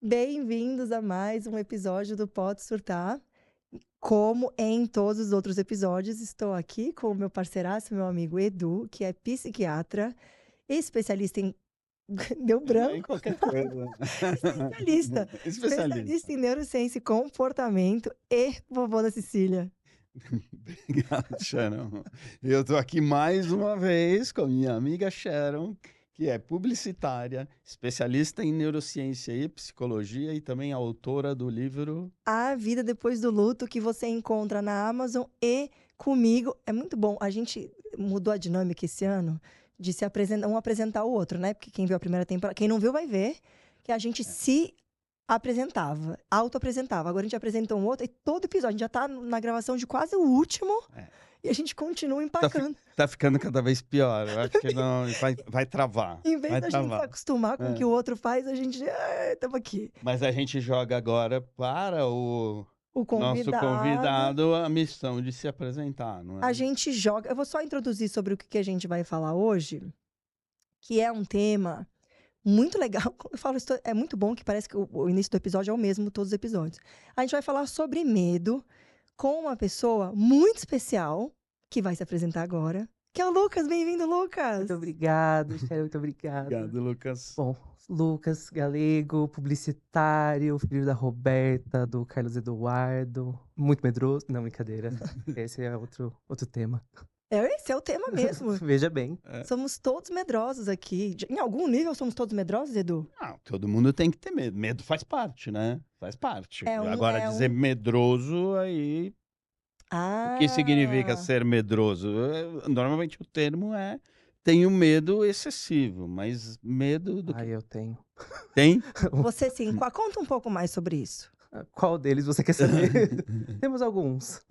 Bem-vindos a mais um episódio do Pode Surtar. Como em todos os outros episódios, estou aqui com o meu parceiraço, meu amigo Edu, que é psiquiatra, especialista em... Deu Em branco. qualquer coisa. Especialista. Especialista. Especialista em neurociência e comportamento e vovô da Sicília. Obrigado, Sharon. Eu estou aqui mais uma vez com minha amiga Sharon, que é publicitária, especialista em neurociência e psicologia e também autora do livro... A Vida Depois do Luto, que você encontra na Amazon e comigo. É muito bom. A gente mudou a dinâmica esse ano de se apresentar, um apresentar o outro, né? Porque quem viu a primeira temporada, quem não viu vai ver, que a gente se apresentava, auto-apresentava. Agora a gente apresentou um outro e todo episódio, a gente já tá na gravação de quase o último É. e a gente continua empacando. Tá ficando cada vez pior. Eu acho que não vai travar. Em vez Vai da gente se travar. acostumar com o que o outro faz, a gente, estamos aqui. Mas a gente joga agora para o O nosso convidado, convidado a missão de se apresentar, não é? a gente joga. Eu vou só introduzir sobre o que a gente vai falar hoje, que é um tema muito legal. Eu falo isso, é muito bom que parece que o início do episódio é o mesmo todos os episódios. A gente vai falar sobre medo com uma pessoa muito especial que vai se apresentar agora, que é o Lucas. Bem-vindo, Lucas! Muito obrigado, Sharon, muito obrigado. Obrigado, Lucas. Bom, Lucas Galego, publicitário, filho da Roberta, do Carlos Eduardo, muito medroso. Não, brincadeira. Esse é outro tema. Esse é o tema mesmo. Veja bem. Somos todos medrosos aqui. Em algum nível somos todos medrosos, Edu? Não, todo mundo tem que ter medo. Medo faz parte, né? Faz parte. Agora, dizer medroso, aí... O que significa ser medroso? Normalmente o termo é... Tenho medo excessivo, mas medo do que... Eu tenho. Tem? Você sim. Conta um pouco mais sobre isso. Qual deles você quer saber? Temos alguns.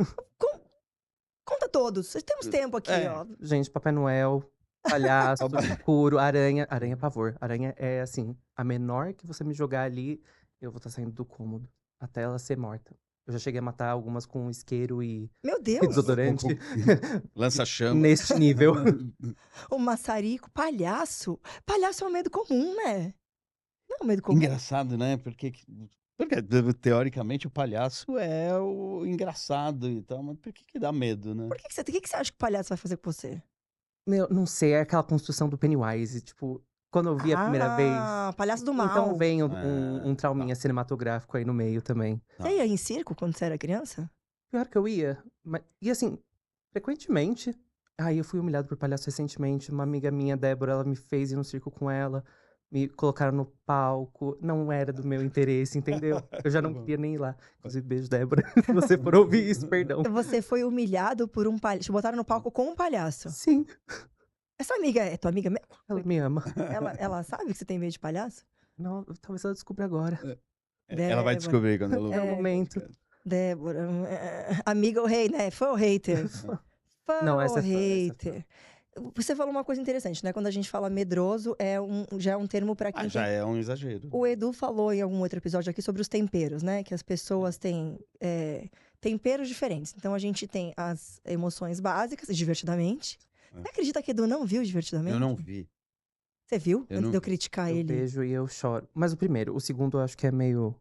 Conta todos. Temos tempo aqui, ó. Gente, Papai Noel, palhaço, escuro, aranha. Aranha é pavor. Aranha é, assim, a menor que você me jogar ali, eu vou estar saindo do cômodo. Até ela ser morta. Eu já cheguei a matar algumas com isqueiro e Meu Deus! desodorante. Lança-chama. Neste nível. O maçarico, palhaço. Palhaço é um medo comum, né? Não é um medo comum. Engraçado, né? Porque teoricamente o palhaço é o engraçado e tal, mas por que dá medo, né? Por que você acha que o palhaço vai fazer com você? Meu, não sei, é aquela construção do Pennywise. Tipo, quando eu vi a primeira vez. Palhaço do mal. Então vem um trauminha cinematográfico aí no meio também. Você ia em circo quando você era criança? Pior que eu ia. E assim, frequentemente. Aí eu fui humilhado por palhaço recentemente. Uma amiga minha, Débora, ela me fez ir no circo com ela. Me colocaram no palco. Não era do meu interesse, entendeu? Eu já não queria nem ir lá. Inclusive, beijo, Débora. Se você for ouvir isso, perdão. Você foi humilhado por um palhaço. Te botaram no palco com um palhaço. Sim. Essa amiga é tua amiga mesmo? Ela me ama. Ela sabe que você tem medo de palhaço? Não, talvez ela descubra agora. Ela vai descobrir quando ela... É o momento. Débora, amiga ou rei, né? Fã ou hater? Não, essa é fã, hater. Você falou uma coisa interessante, né? Quando a gente fala medroso, já é um termo para quem já é um exagero. O Edu falou em algum outro episódio aqui sobre os temperos, né? Que as pessoas têm temperos diferentes. Então, a gente tem as emoções básicas, divertidamente. Você acredita que Edu não viu Divertidamente? Eu não vi. Você viu? Eu Antes não de eu vi. criticar Eu ele. vejo e eu choro. Mas o primeiro. O segundo eu acho que é meio...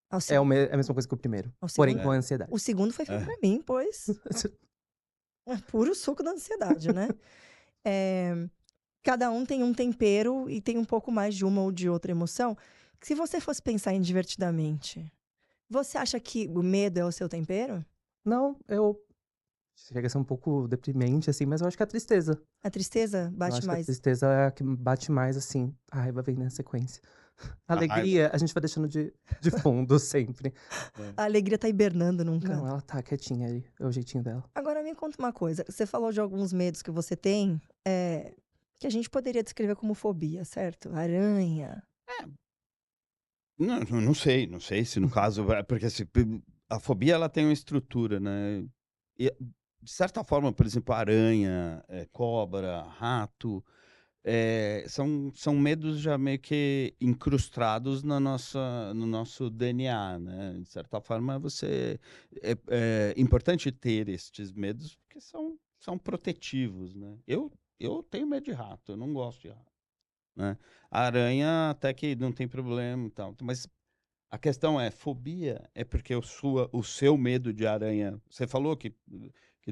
Ah, É a mesma coisa que o primeiro. Porém, com ansiedade. O segundo foi feito pra mim, pois... É puro suco da ansiedade, né? Cada um tem um tempero e tem um pouco mais de uma ou de outra emoção. Se você fosse pensar em Divertidamente, você acha que o medo é o seu tempero? Não, chega a ser um pouco deprimente, assim, mas eu acho que é a tristeza. A tristeza Eu bate acho que mais? a tristeza é a que bate mais, assim. A raiva vem na sequência. A alegria, a gente vai deixando de fundo sempre. A alegria tá hibernando num canto. Não, ela tá quietinha ali. É o jeitinho dela. Agora, me conta uma coisa. Você falou de alguns medos que você tem, que a gente poderia descrever como fobia, certo? Aranha. Não sei se no caso... Porque assim, a fobia, ela tem uma estrutura, né? E, de certa forma, por exemplo, aranha, cobra, rato... são medos já meio que incrustados no nosso DNA, né? De certa forma, é importante ter estes medos, porque são protetivos, né? Eu tenho medo de rato, eu não gosto de rato, né? A aranha até que não tem problema e tal, mas A questão é, fobia é porque o seu medo de aranha... Você falou que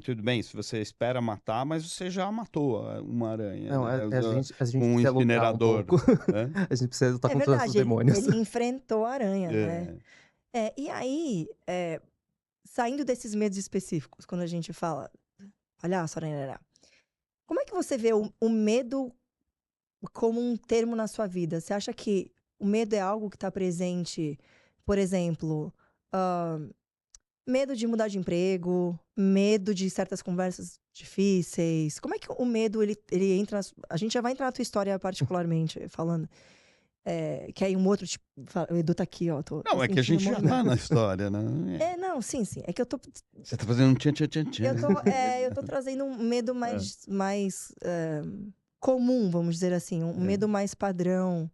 tudo bem, se você espera matar, mas você já matou uma aranha, Não, né? a gente Com um precisa lutar um incinerador, pouco. né? A gente precisa lutar É contra os nossos verdade, demônios. ele enfrentou a aranha, né? É. E aí, saindo desses medos específicos, quando a gente fala palhaço, aranha, como é que você vê o medo como um termo na sua vida? Você acha que o medo é algo que está presente, por exemplo, medo de mudar de emprego, medo de certas conversas difíceis? Como é que o medo, ele entra... A gente já vai entrar na tua história particularmente, falando. Que aí um outro, tipo... O Edu tá aqui, ó. Tô Não, é que a sentindo gente o já tá movimento. na história, né? Não, sim. É que eu tô... Você tá fazendo um tchan, tchan, tchan, tchan. Eu tô trazendo um medo mais comum, vamos dizer assim. Um medo mais padrão.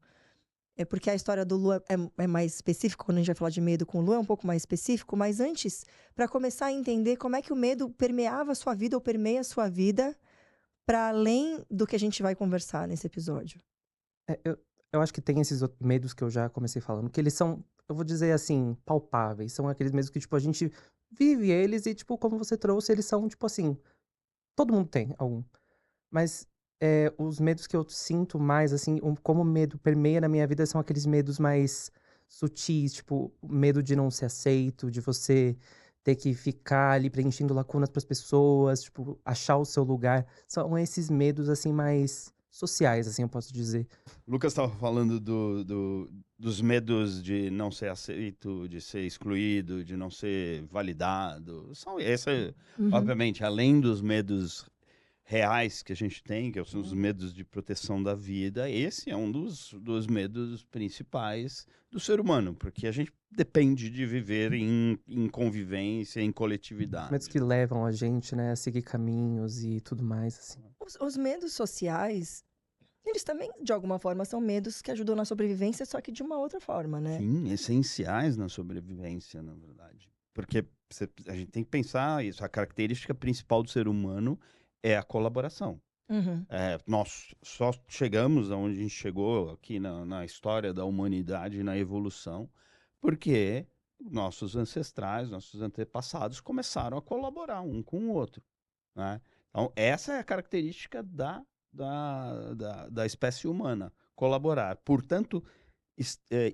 É porque a história do Lu é mais específica, quando a gente vai falar de medo com o Lu, é um pouco mais específico. Mas antes, para começar a entender como é que o medo permeava a sua vida ou permeia a sua vida, para além do que a gente vai conversar nesse episódio. Eu acho que tem esses medos que eu já comecei falando, que eles são, eu vou dizer assim, palpáveis. São aqueles medos que, tipo, a gente vive eles e, tipo, como você trouxe, eles são, tipo assim, todo mundo tem algum. Mas os medos que eu sinto mais, assim, como o medo permeia na minha vida, são aqueles medos mais sutis, tipo, o medo de não ser aceito, de você ter que ficar ali preenchendo lacunas para as pessoas, tipo, achar o seu lugar. São esses medos, assim, mais sociais, assim, eu posso dizer. O Lucas estava falando dos medos de não ser aceito, de ser excluído, de não ser validado. Obviamente, além dos medos reais que a gente tem, que são os medos de proteção da vida, esse é um dos medos principais do ser humano, porque a gente depende de viver em convivência, em coletividade. Medos que levam a gente, né, a seguir caminhos e tudo mais, assim. Os medos sociais, eles também, de alguma forma, são medos que ajudam na sobrevivência, só que de uma outra forma, né? Sim, essenciais na sobrevivência, na verdade. Porque a gente tem que pensar isso, a característica principal do ser humano é a colaboração. Uhum. Nós só chegamos aonde a gente chegou aqui na história da humanidade, na evolução, porque nossos ancestrais, nossos antepassados começaram a colaborar um com o outro, né? Então, essa é a característica da espécie humana, colaborar. Portanto,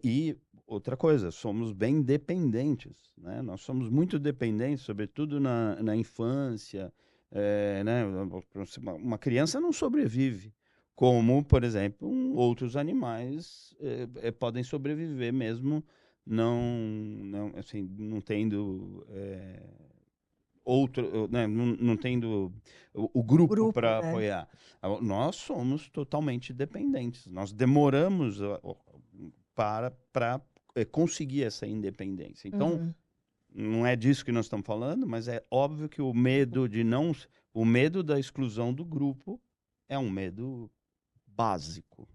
e outra coisa, somos bem dependentes, né? Nós somos muito dependentes, sobretudo na infância, né? Uma criança não sobrevive, como, por exemplo, outros animais podem sobreviver mesmo assim, não tendo né? Não tendo o grupo para né? apoiar. Nós somos totalmente dependentes. Nós demoramos para conseguir essa independência. Então, não é disso que nós estamos falando, mas é óbvio que o medo da exclusão do grupo é um medo básico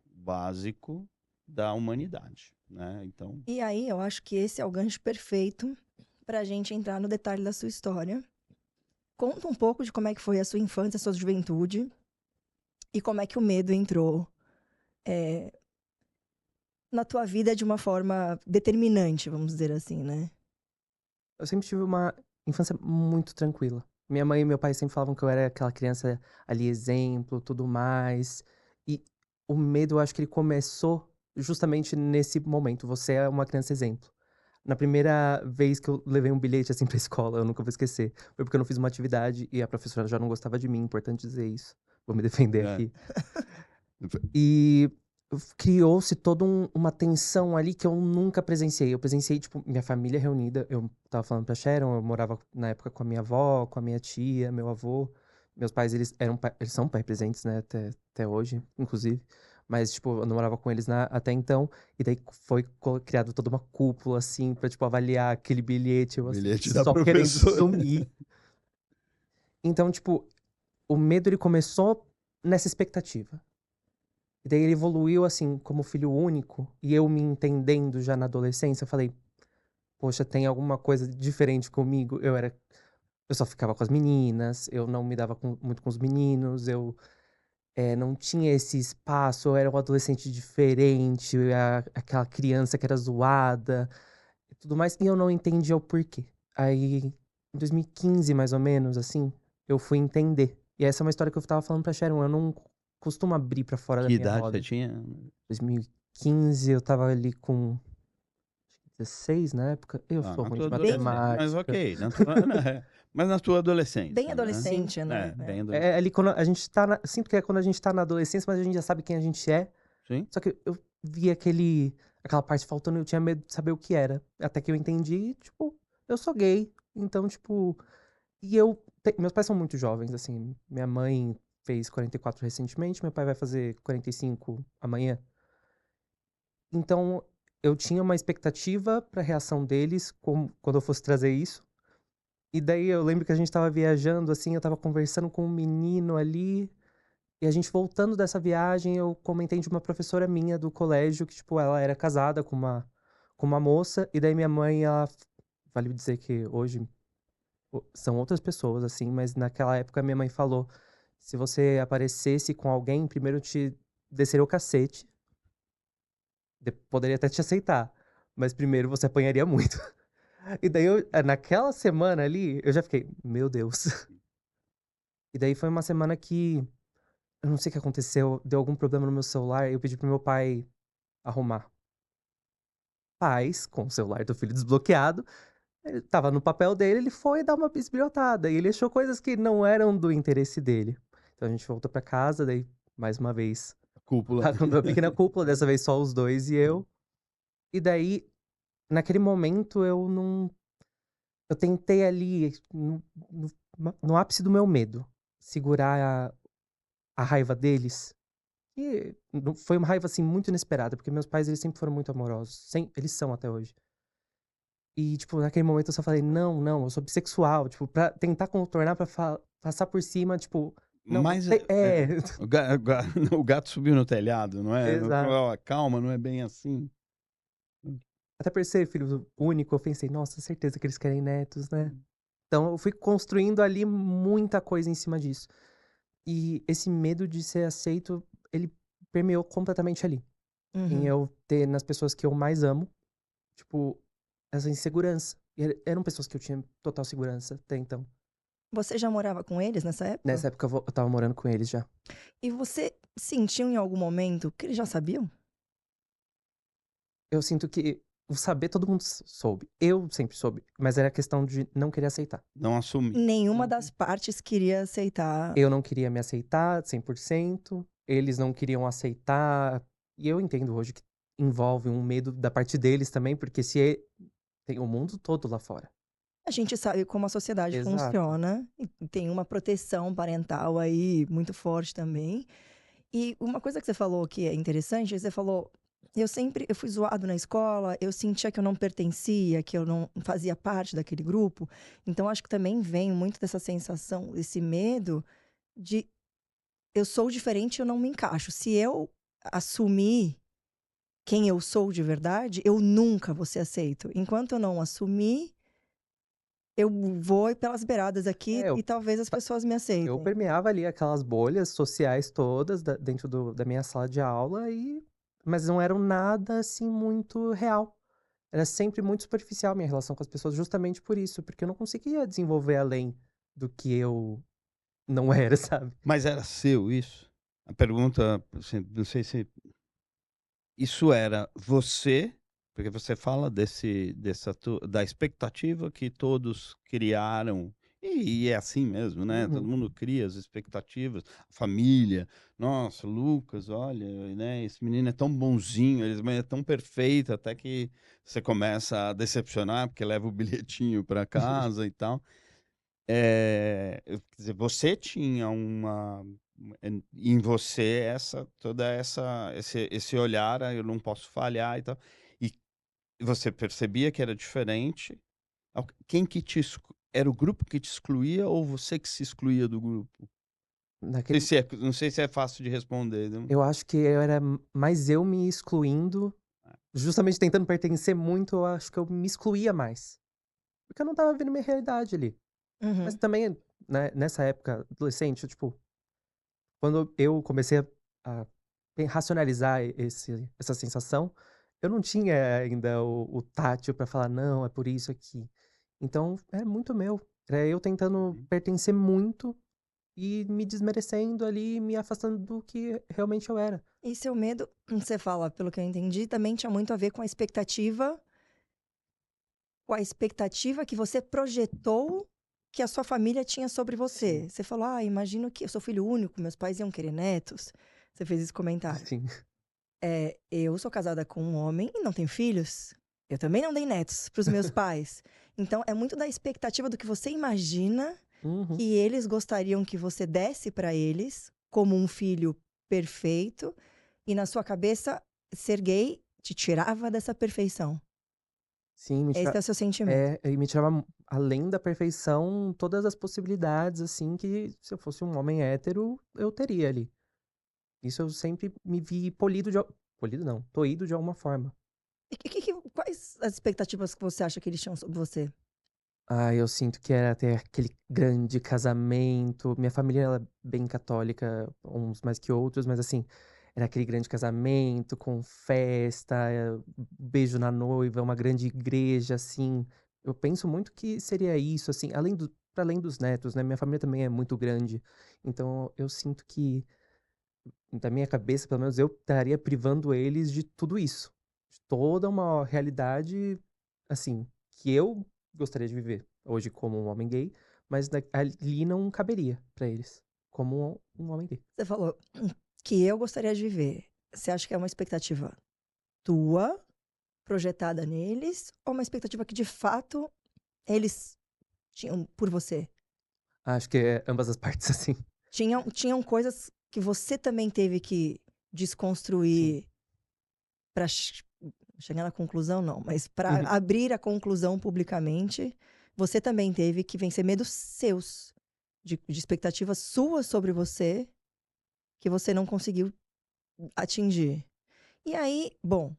da humanidade, né? Então, E aí, eu acho que esse é o gancho perfeito para a gente entrar no detalhe da sua história. Conta um pouco de como é que foi a sua infância, a sua juventude, e como é que o medo entrou na tua vida de uma forma determinante, vamos dizer assim, né? Eu sempre tive uma infância muito tranquila. Minha mãe e meu pai sempre falavam que eu era aquela criança ali, exemplo, tudo mais. E o medo, eu acho que ele começou justamente nesse momento. Você é uma criança exemplo. Na primeira vez que eu levei um bilhete assim pra escola, eu nunca vou esquecer. Foi porque eu não fiz uma atividade e a professora já não gostava de mim, importante dizer isso. Vou me defender aqui. E criou-se toda uma tensão ali que eu nunca presenciei. Eu presenciei, tipo, minha família reunida. Eu tava falando pra Sharon, eu morava na época com a minha avó, com a minha tia, meu avô. Meus pais, eles são pai presentes, né, até hoje, inclusive. Mas, tipo, eu não morava com eles até então. E daí foi criado toda uma cúpula, assim, pra, tipo, avaliar aquele bilhete. Eu, assim, bilhete da só querendo professora. sumir. Então, tipo, o medo, ele começou nessa expectativa. E daí ele evoluiu, assim, como filho único. E eu me entendendo já na adolescência, eu falei... Poxa, tem alguma coisa diferente comigo. Eu só ficava com as meninas. Eu não me dava muito com os meninos. Eu não tinha esse espaço. Eu era um adolescente diferente. Aquela criança que era zoada. e tudo mais, e eu não entendia o porquê. Aí, em 2015, mais ou menos, assim, eu fui entender. E essa é uma história que eu tava falando pra Sharon, eu não costumo abrir pra fora da Que minha idade você roda. tinha? 2015, eu tava ali com 16 na época. Eu Ah, sou na ruim tua de adolescência. Mas matemática. ok, mas na tua Bem adolescência, né? Sim, adolescente, É, né? bem é adolescente. ali quando a gente tá sinto que é quando a gente tá na adolescência, mas a gente já sabe quem a gente é. Sim. Só que eu vi aquela parte faltando e eu tinha medo de saber o que era. Até que eu entendi, tipo, eu sou gay. Então, tipo, meus pais são muito jovens, assim. Minha mãe fez 44 recentemente, meu pai vai fazer 45 amanhã. Então, eu tinha uma expectativa pra reação deles quando eu fosse trazer isso. E daí eu lembro que a gente tava viajando, assim, eu tava conversando com um menino ali. E a gente voltando dessa viagem, eu comentei de uma professora minha do colégio, que, tipo, ela era casada com uma moça. E daí minha mãe, vale dizer que hoje são outras pessoas, assim, mas naquela época minha mãe falou: se você aparecesse com alguém, primeiro eu te desceria o cacete. Poderia até te aceitar, mas primeiro você apanharia muito. E daí, naquela semana ali, eu já fiquei, meu Deus. E daí foi uma semana que, eu não sei o que aconteceu, deu algum problema no meu celular, eu pedi pro meu pai arrumar. Paz, com o celular do filho desbloqueado, ele tava no papel dele, ele foi dar uma bisbilhotada, e ele achou coisas que não eram do interesse dele. Então a gente voltou pra casa, daí, mais uma vez, Cúpula. uma pequena cúpula, dessa vez só os dois e eu. E daí, naquele momento, eu tentei ali, no ápice do meu medo, segurar a raiva deles. E foi uma raiva, assim, muito inesperada, porque meus pais, eles sempre foram muito amorosos. Eles são até hoje. E, tipo, naquele momento eu só falei, não, não, eu sou bissexual. Tipo, pra tentar contornar, pra passar por cima, tipo, não, Mas o gato subiu no telhado, não é? Eu Exato. falava, calma, não é bem assim. Até por ser filho único, eu pensei, nossa, certeza que eles querem netos, né? Então eu fui construindo ali muita coisa em cima disso. E esse medo de ser aceito, ele permeou completamente ali. Em Uhum. eu ter nas pessoas que eu mais amo, tipo, essa insegurança. E eram pessoas que eu tinha total segurança até então. Você já morava com eles nessa época? Nessa época eu tava morando com eles já. E você sentiu em algum momento que eles já sabiam? Eu sinto que o saber todo mundo soube. Eu sempre soube, mas era questão de não querer aceitar. Não assumi. Nenhuma das partes queria aceitar. Eu não queria me aceitar 100%, eles não queriam aceitar. E eu entendo hoje que envolve um medo da parte deles também, porque tem o mundo todo lá fora. A gente sabe como a sociedade Exato. funciona e tem uma proteção parental aí muito forte também. E uma coisa que você falou que é interessante, você falou, eu fui zoado na escola, eu sentia que eu não pertencia, que eu não fazia parte daquele grupo. Então acho que também vem muito dessa sensação, desse medo de eu sou diferente, eu não me encaixo. Se eu assumir quem eu sou de verdade, eu nunca vou ser aceito. Enquanto eu não assumir, eu vou pelas beiradas aqui É, e talvez as pessoas me eu aceitem. permeava ali aquelas bolhas sociais todas dentro da minha sala de aula, mas não eram nada assim muito real. Era sempre muito superficial a minha relação com as pessoas, justamente por isso, porque eu não conseguia desenvolver além do que eu não era, sabe? Mas era seu isso? A pergunta, assim, não sei se isso era você, porque você fala da expectativa que todos criaram, e é assim mesmo, né? Todo Uhum. mundo cria as expectativas, a família. Nossa, Lucas, olha, né? Esse menino é tão bonzinho, ele é tão perfeito, até que você começa a decepcionar, porque leva o bilhetinho para casa e tal. Quer dizer, você tinha em você esse olhar, eu não posso falhar e tal. E você percebia que era diferente. Quem que era o grupo que te excluía ou você que se excluía do grupo? Naquele Não sei se é fácil de responder, né? Eu acho que era mais eu me excluindo, justamente tentando pertencer muito, eu acho que eu me excluía mais. Porque eu não estava vendo minha realidade ali. Mas Uhum. também, né, nessa época, adolescente, tipo, quando eu comecei a racionalizar essa sensação, eu não tinha ainda o tátil pra falar, não, é por isso aqui. Então, é muito meu. É eu tentando Uhum. pertencer muito e me desmerecendo ali, me afastando do que realmente eu era. E seu medo, você fala, pelo que eu entendi, também tinha muito a ver com a expectativa que você projetou que a sua família tinha sobre Sim. você. Você falou: "Ah, imagino que eu sou filho único, meus pais iam querer netos". Você fez esse comentário. Sim. Eu sou casada com um homem e não tenho filhos. Eu também não dei netos para os meus pais. Então é muito da expectativa do que você imagina Uhum. que eles gostariam que você desse para eles como um filho perfeito, e na sua cabeça ser gay te tirava dessa perfeição. Sim, Esse é o seu sentimento. e me tirava além da perfeição todas as possibilidades, assim, que se eu fosse um homem hétero, eu teria ali. Isso eu sempre me vi polido não, toído de alguma forma. E quais as expectativas que você acha que eles tinham sobre você? Ah, eu sinto que era ter aquele grande casamento. Minha família ela é bem católica, uns mais que outros, mas assim, era aquele grande casamento com festa, beijo na noiva, uma grande igreja, assim. Eu penso muito que seria isso, assim, para além dos netos, né? Minha família também é muito grande. Então eu sinto que, da minha cabeça, pelo menos, eu estaria privando eles de tudo isso. De toda uma realidade, assim, que eu gostaria de viver hoje como um homem gay, mas ali não caberia pra eles, como um homem gay. Você falou que eu gostaria de viver. Você acha que é uma expectativa tua, projetada neles, ou uma expectativa que de fato eles tinham por você? Acho que é ambas as partes, assim. Tinham coisas que você também teve que Sim. desconstruir para chegar na conclusão, não, mas para Uhum. abrir a conclusão publicamente, você também teve que vencer medos seus, de expectativas suas sobre você, que você não conseguiu atingir. E aí, bom,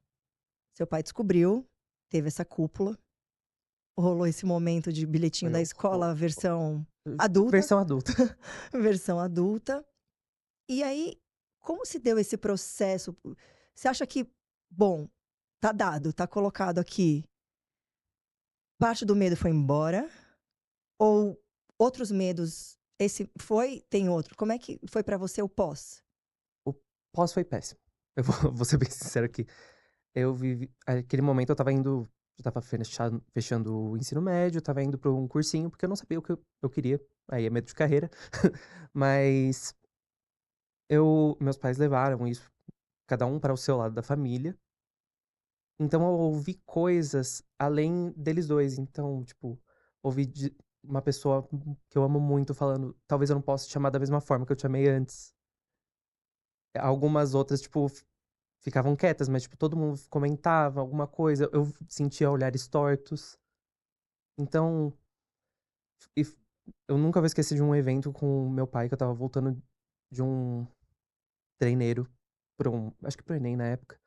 seu pai descobriu, teve essa cúpula, rolou esse momento de bilhetinho Foi da o escola, versão adulta, versão adulta. versão adulta. E aí, como se deu esse processo? Você acha que, bom, tá dado, tá colocado aqui, parte do medo foi embora? Ou outros medos, esse foi, tem outro? Como é que foi pra você o pós? O pós foi péssimo. Eu vou vou ser bem sincero aqui. Eu vivi aquele momento eu estava fechando o ensino médio, estava indo para um cursinho, porque eu não sabia o que eu queria, aí é medo de carreira. Mas meus pais levaram isso, cada um para o seu lado da família, então eu ouvi coisas além deles 2, então, tipo, ouvi de uma pessoa que eu amo muito falando: "Talvez eu não possa te chamar da mesma forma que eu te amei antes". Algumas outras, tipo, ficavam quietas, mas, tipo, todo mundo comentava alguma coisa, eu sentia olhares tortos. Então, e f eu nunca vou esquecer de um evento com o meu pai, que eu estava voltando de um treineiro acho que para o Enem na época.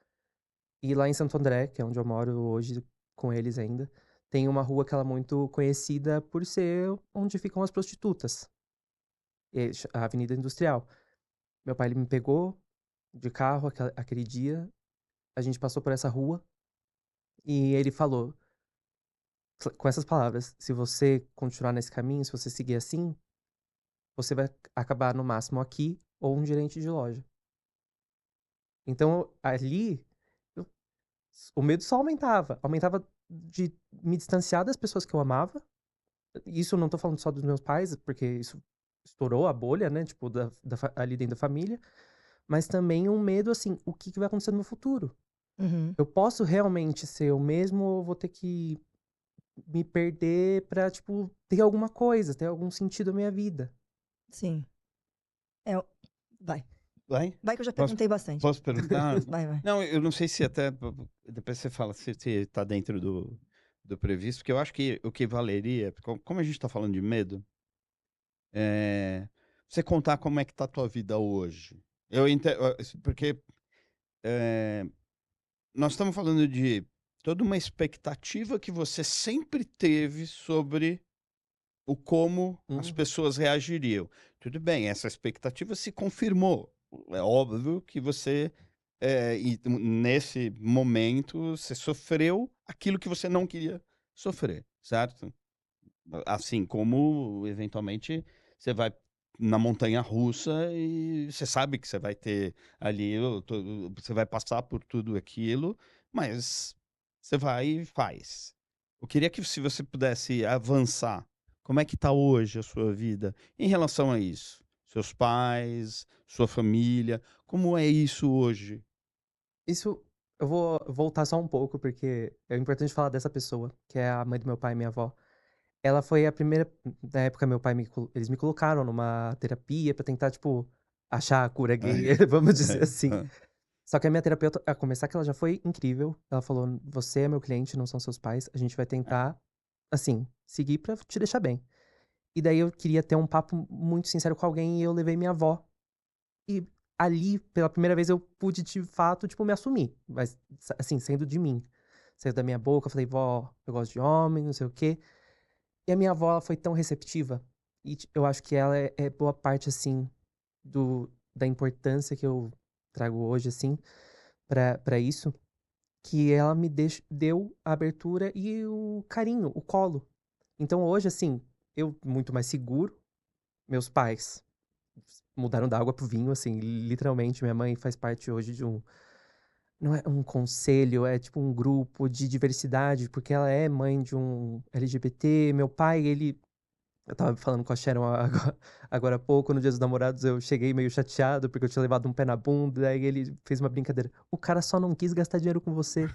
E lá em Santo André, que é onde eu moro hoje com eles ainda, tem uma rua que ela é muito conhecida por ser onde ficam as prostitutas, a Avenida Industrial. Meu pai ele me pegou de carro aquele dia, a gente passou por essa rua e ele falou com essas palavras: "Se você continuar nesse caminho, se você seguir assim, você vai acabar no máximo aqui ou um gerente de loja". Então ali, eu o medo só aumentava, aumentava de me distanciar das pessoas que eu amava. Isso eu não tô falando só dos meus pais, porque isso estourou a bolha, né, tipo ali dentro da família, mas também um medo, assim, o que que vai acontecer no meu futuro? Uhum, Eu posso realmente ser o mesmo ou vou ter que me perder pra, tipo, ter alguma coisa, ter algum sentido na minha vida? sim. É o vai. Vai? Vai que eu já Posso, perguntei bastante. posso perguntar? Vai, vai. Não, eu não sei se até. Depois você fala se está dentro do previsto, porque eu acho que o que valeria, como a gente está falando de medo, é você contar como é que tá a tua vida hoje. Porque nós estamos falando de toda uma expectativa que você sempre teve sobre o como as Uhum. pessoas reagiriam. Tudo bem, essa expectativa se confirmou. É óbvio que você e nesse momento você sofreu aquilo que você não queria sofrer, certo? Assim como, eventualmente, você vai na montanha-russa e você sabe que você vai ter ali, você vai passar por tudo aquilo, mas você vai e faz. Eu queria que se você pudesse avançar, como é que está hoje a sua vida em relação a isso? Seus pais, sua família, como é isso hoje? Isso, eu vou voltar só um pouco, porque é importante falar dessa pessoa, que é a mãe do meu pai e minha avó. Ela foi a primeira. Na época, meu pai eles me colocaram numa terapia pra tentar, tipo, achar a cura gay, vamos dizer assim. Só que a minha terapeuta, a começar que ela já foi incrível. Ela falou: você é meu cliente, não são seus pais. A gente vai tentar, assim, seguir pra te deixar bem. E daí eu queria ter um papo muito sincero com alguém e eu levei minha avó. E ali, pela primeira vez, eu pude, de fato, tipo, me assumir. Mas, assim, saindo de mim. Saiu da minha boca, eu falei: vó, eu gosto de homem, não sei o quê. E a minha avó, ela foi tão receptiva. E eu acho que ela é boa parte, assim, da importância que eu trago hoje, assim, pra isso. Que ela me deu a abertura e o carinho, o colo. Então hoje, assim, eu muito mais seguro. Meus pais mudaram da água pro vinho, assim, literalmente. Minha mãe faz parte hoje de um. Não é um conselho, é tipo um grupo de diversidade, porque ela é mãe de um LGBT. Meu pai, ele. Eu tava falando com a Sharon agora há pouco, no Dia dos Namorados, eu cheguei meio chateado porque eu tinha levado um pé na bunda, aí ele fez uma brincadeira. O cara só não quis gastar dinheiro com você.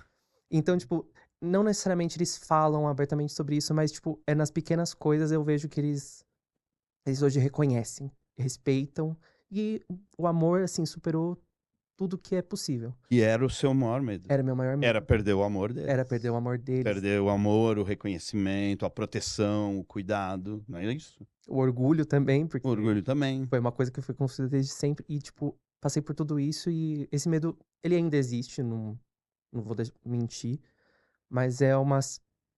Então, tipo, não necessariamente eles falam abertamente sobre isso, mas, tipo, é nas pequenas coisas eu vejo que eles hoje reconhecem, respeitam, e o amor, assim, superou tudo que é possível. E era o seu maior medo. Era meu maior Era medo. perder o amor deles. Era perder o amor deles, Perder o amor, o reconhecimento, a proteção, o cuidado, não é isso? o orgulho também, O porque orgulho também. foi uma coisa que eu fui construída desde sempre, e, tipo, passei por tudo isso, e esse medo, ele ainda existe, não vou mentir, mas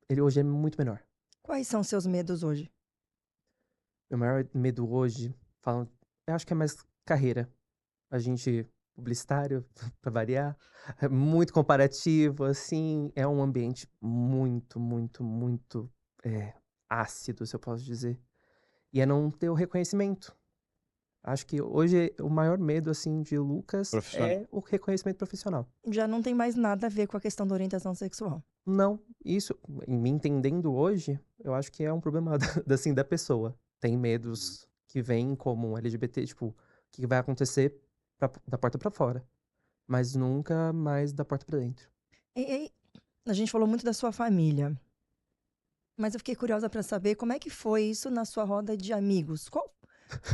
ele hoje é muito menor. Quais são seus medos hoje? Meu maior medo hoje, falam, eu acho que é mais carreira. A gente, publicitário, pra variar, é muito comparativo, assim, é um ambiente muito, muito, muito ácido, se eu posso dizer. E é não ter o reconhecimento. Acho que hoje o maior medo, assim, de Lucas Profissional. é o reconhecimento profissional. Já não tem mais nada a ver com a questão da orientação sexual. Não, isso, em me entendendo hoje, eu acho que é um problema assim, da pessoa. Tem medos que vêm como um LGBT, tipo, o que vai acontecer da porta pra fora, mas nunca mais da porta pra dentro. E a gente falou muito da sua família, mas eu fiquei curiosa para saber como é que foi isso na sua roda de amigos.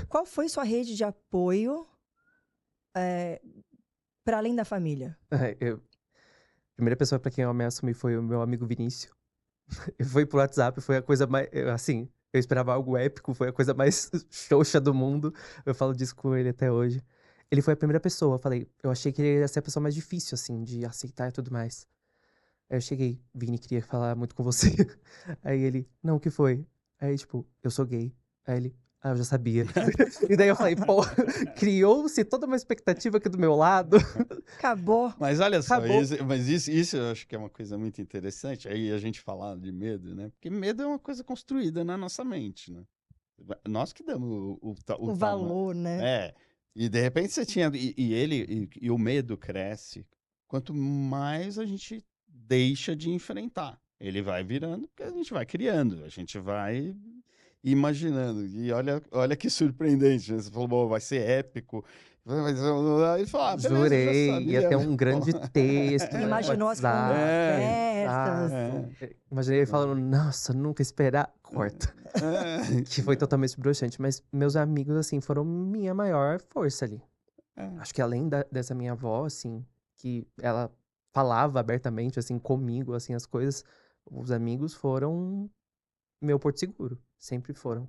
Qual foi sua rede de apoio para além da família? A primeira pessoa pra quem eu me assumi foi o meu amigo Vinícius. Foi por WhatsApp, foi a coisa mais, assim, eu esperava algo épico, foi a coisa mais xoxa do mundo. Eu falo disso com ele até hoje. Ele foi a primeira pessoa, eu achei que ele ia ser a pessoa mais difícil, assim, de aceitar e tudo mais. Aí eu cheguei, Vini, queria falar muito com você. Aí ele, não, o que foi? Aí, tipo, eu sou gay. Aí ele, eu já sabia. E daí eu falei, pô, criou-se toda uma expectativa aqui do meu lado. Acabou. Mas olha só, Acabou. isso eu acho que é uma coisa muito interessante. Aí a gente falar de medo, né? Porque medo é uma coisa construída na nossa mente, né? Nós que damos O valor, né? É. E de repente você tinha. E o medo cresce. Quanto mais a gente deixa de enfrentar. Ele vai virando, porque a gente vai criando, a gente vai imaginando. E olha que surpreendente, né? Você falou, bom, vai ser épico. Aí falou, beleza, eu já Jurei, ia sabia. ter um grande texto no Imaginou as WhatsApp. conversas. Exato. Imaginei ele falando, nossa, nunca esperar. Corta. Que foi totalmente broxante. Mas meus amigos, assim, foram minha maior força ali. Acho que além dessa minha avó, assim, que ela falava abertamente, assim, comigo, assim, as coisas, os amigos foram meu porto seguro. Sempre foram.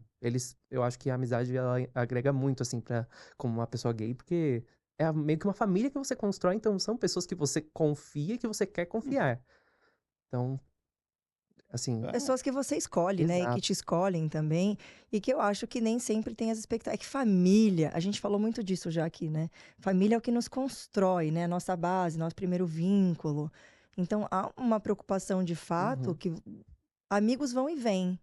Eu acho que a amizade, ela agrega muito, assim, como uma pessoa gay, porque é meio que uma família que você constrói, então são pessoas que você confia e que você quer confiar. Então, Assim, Pessoas que você escolhe, né? E que Exato. te escolhem também. E que eu acho que nem sempre tem as expectativas. É que família, a gente falou muito disso já aqui, né? Família é o que nos constrói, né? A nossa base, nosso primeiro vínculo. Então, há uma preocupação de fato Uhum. que amigos vão e vêm,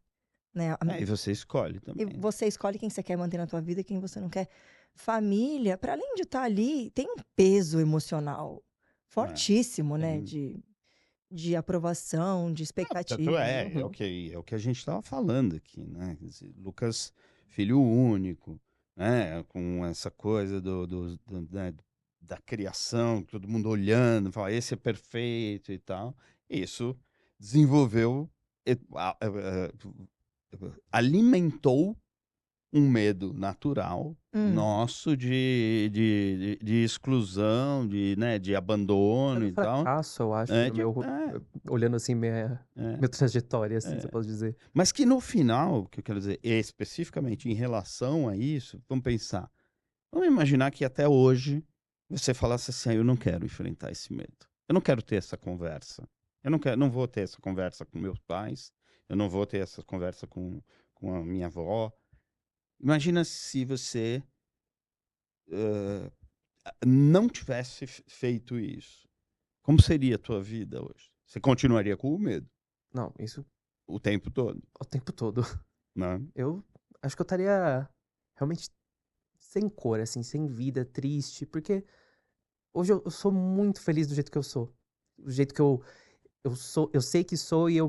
né? E você escolhe E também. você escolhe quem você quer manter na tua vida e quem você não quer. Família, para além de estar ali, tem um peso emocional fortíssimo, né? De aprovação, de Tanto expectativas. Uhum. é o que a gente estava falando aqui, né? Quer dizer, Lucas, filho único, né? Com essa coisa né, da criação, todo mundo olhando, fala, esse é perfeito e tal. Isso desenvolveu, alimentou um medo natural Hum. nosso de exclusão, né, de Até abandono do e tal. fracasso, eu acho, É, no meu, é, olhando assim minha é. trajetória, assim, se eu É. posso dizer. Mas que no final, o que eu quero dizer, especificamente em relação a isso, vamos pensar. Vamos imaginar que até hoje você falasse assim, eu não quero enfrentar esse medo. Eu não quero ter essa conversa. Não vou ter essa conversa com meus pais. Eu não vou ter essa conversa com a minha avó. Imagina se você não tivesse feito isso. Como seria a tua vida hoje? Você continuaria com o medo Não, isso o tempo todo, o tempo todo. né? Eu acho que eu estaria realmente sem cor, assim, sem vida, triste, porque hoje eu sou muito feliz do jeito que eu sou. Do jeito que eu sou, eu sei que sou e eu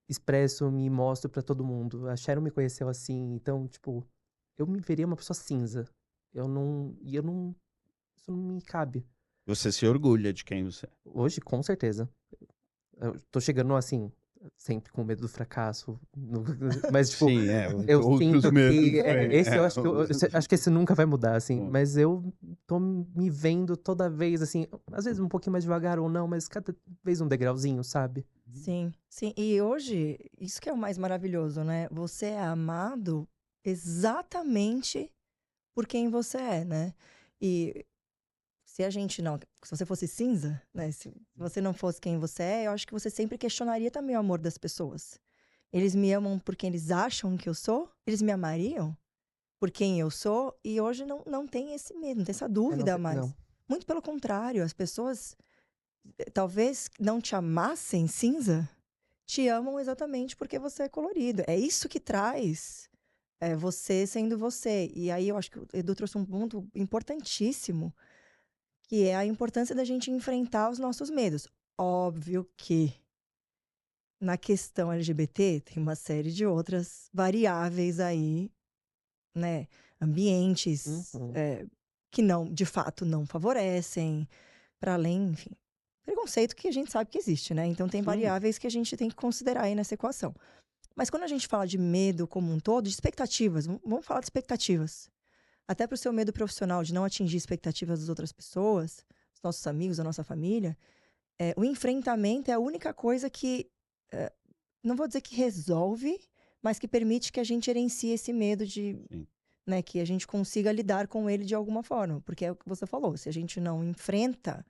expresso, me mostro pra todo mundo. A Sharon me conheceu assim, então, tipo, eu me veria uma pessoa cinza. Eu não, isso não me cabe. Você se orgulha de quem você é. Hoje, com certeza. Eu tô chegando assim, sempre com medo do fracasso, mas, tipo, Sim, eu outros sinto medos que vêm. esse eu acho que acho que esse nunca vai mudar, assim, Bom, mas eu tô me vendo toda vez, assim, às vezes um pouquinho mais devagar ou não, mas cada vez um degrauzinho, sabe? Sim, sim. E hoje, isso que é o mais maravilhoso, né? Você é amado exatamente por quem você é, né? E se a gente não. Se você fosse cinza, né? Se você não fosse quem você é, eu acho que você sempre questionaria também o amor das pessoas. Eles me amam por quem eles acham que eu sou? Eles me amariam por quem eu sou? E hoje não tem esse medo, não tem essa É, não dúvida tem não. mais. Muito pelo contrário, as pessoas talvez não te amassem cinza, te amam exatamente porque você é colorido. É isso que traz você sendo você. E aí eu acho que o Edu trouxe um ponto importantíssimo, que é a importância da gente enfrentar os nossos medos. Óbvio que na questão LGBT tem uma série de outras variáveis aí, né? Ambientes Uhum, que não, de fato, não favorecem, para além, enfim, preconceito que a gente sabe que existe, né? Então tem sim. variáveis que a gente tem que considerar aí nessa equação. Mas quando a gente fala de medo como um todo, de expectativas, vamos falar de expectativas. Até para o seu medo profissional de não atingir expectativas das outras pessoas, dos nossos amigos, da nossa família, o enfrentamento é a única coisa que, não vou dizer que resolve, mas que permite que a gente gerencie esse medo de, Sim. né, que a gente consiga lidar com ele de alguma forma. Porque é o que você falou, se a gente não enfrenta,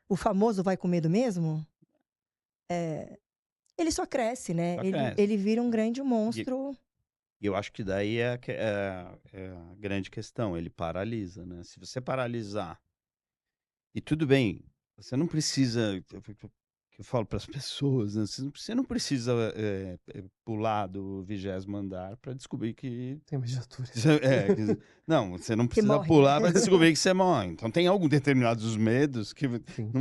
o famoso vai com medo mesmo, ele só cresce, né? Só Ele, cresce. ele vira um grande E monstro. eu acho que daí é a grande questão, ele paralisa, né? Se você paralisar, e tudo bem, você não precisa, que eu falo para as pessoas, né? Você não precisa pular do 20º andar para descobrir que tem mais de altura. quer dizer, não, você não Que precisa morre, né? pular para descobrir que você morre. Então tem alguns determinados medos que Sim.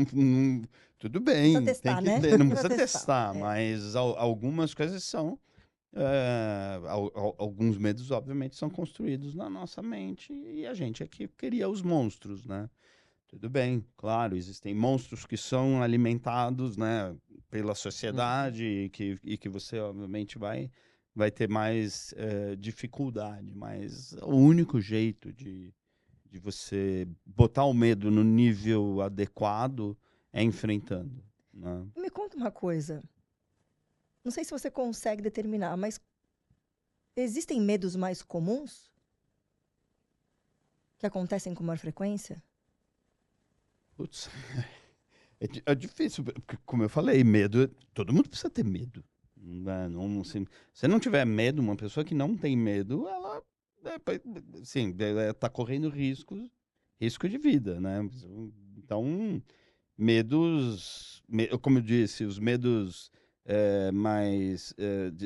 tudo Precisa bem, tem testar, que né? ter, não Precisa precisa testar. testar, mas algumas coisas são, alguns medos obviamente são construídos na nossa mente e a gente é que cria os monstros, né? Tudo bem, claro, existem monstros que são alimentados, né, pela Uhum. sociedade e que você, obviamente, vai ter mais dificuldade, mas o único jeito de você botar o medo no nível adequado é enfrentando, né? Me conta uma coisa. Não sei se você consegue determinar, mas existem medos mais comuns que acontecem com maior frequência? Putz, é difícil, porque, como eu falei, medo, todo mundo precisa ter medo, Se você não tiver medo, uma pessoa que não tem medo, ela sim, tá correndo risco de vida, né? Então, como eu disse, os medos mais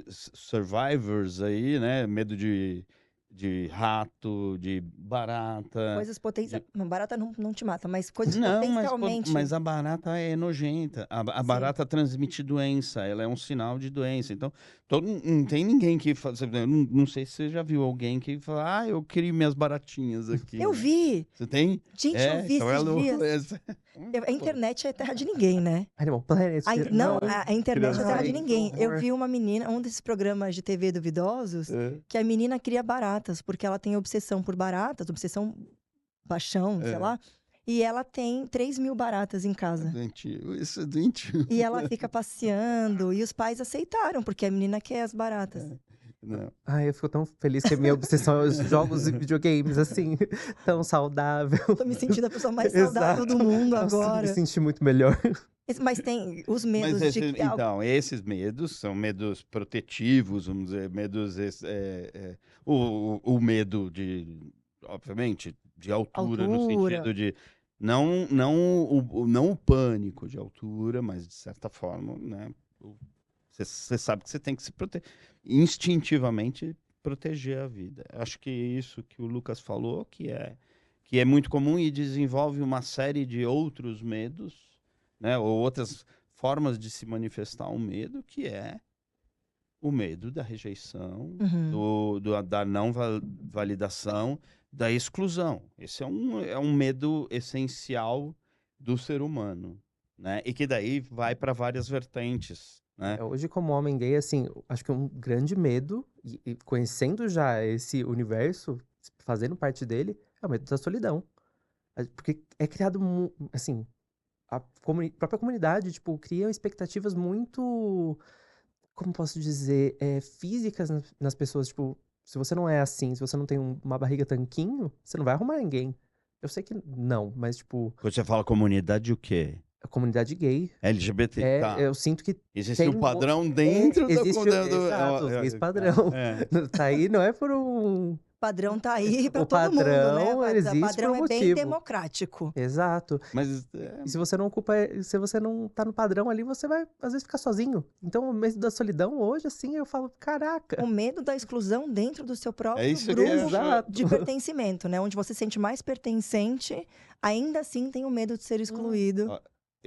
survivors aí, né? Medo de rato, de barata. Coisas potenciais. Barata não te mata, mas coisas Não, potencialmente. mas a barata é nojenta. A Sim. barata transmite doença, ela é um sinal de doença. Então, não tem ninguém que fala. Não sei se você já viu alguém que fala, eu crio minhas baratinhas aqui. Eu né? vi! Você tem? Gente, eu vi então esses dias. A Pô, internet é terra de ninguém, né? Animal Planet. Não, a internet é terra de Ai, que ninguém. Eu horror. vi uma menina, um desses programas de TV duvidosos, que a menina cria baratas, porque ela tem obsessão por baratas, obsessão, paixão, sei lá. E ela tem 3.000 baratas em casa. Doentio, isso é doentio. E ela fica passeando, e os pais aceitaram, porque a menina quer as baratas. Não. Ai, eu fico tão feliz que a minha obsessão é os jogos e videogames, assim, tão saudável. Tô me sentindo a pessoa mais saudável do mundo Nossa, agora. me senti muito melhor. Mas tem os medos Mas de que então, esses medos são medos protetivos, vamos dizer, medos. O medo de, obviamente, de altura, no sentido de. Não o pânico de altura, mas de certa forma, né? Você sabe que você tem que se proteger. Instintivamente proteger a vida. Acho que isso que o Lucas falou, que é muito comum e desenvolve uma série de outros medos, né? Ou outras formas de se manifestar um medo, que é o medo da rejeição, da não validação, da exclusão. Esse é um medo essencial do ser humano, né? E que daí vai para várias vertentes, né? Hoje, como homem gay, assim, acho que um grande medo, e conhecendo já esse universo, fazendo parte dele, é o medo da solidão. Porque é criado, assim, a própria comunidade, tipo, cria expectativas muito, como posso dizer, físicas nas pessoas. Tipo, se você não é assim, se você não tem uma barriga tanquinho, você não vai arrumar ninguém. Eu sei que não, mas, tipo, Quando você fala comunidade, o quê? a comunidade gay, LGBT, tá. eu sinto que Existe tem um padrão dentro existe do... existe padrão. Tá aí, não é por um... o padrão tá aí para O todo mundo, né? padrão, ele O existe padrão por um é bem motivo. democrático. Exato. Mas E se você não ocupa, se você não tá no padrão ali, você vai, às vezes, ficar sozinho. Então, o medo da solidão, hoje, assim, eu falo, caraca. O medo da exclusão dentro do seu próprio isso que grupo eu acho. Exato. de pertencimento, né? Onde você se sente mais pertencente, ainda assim tem o medo de ser excluído.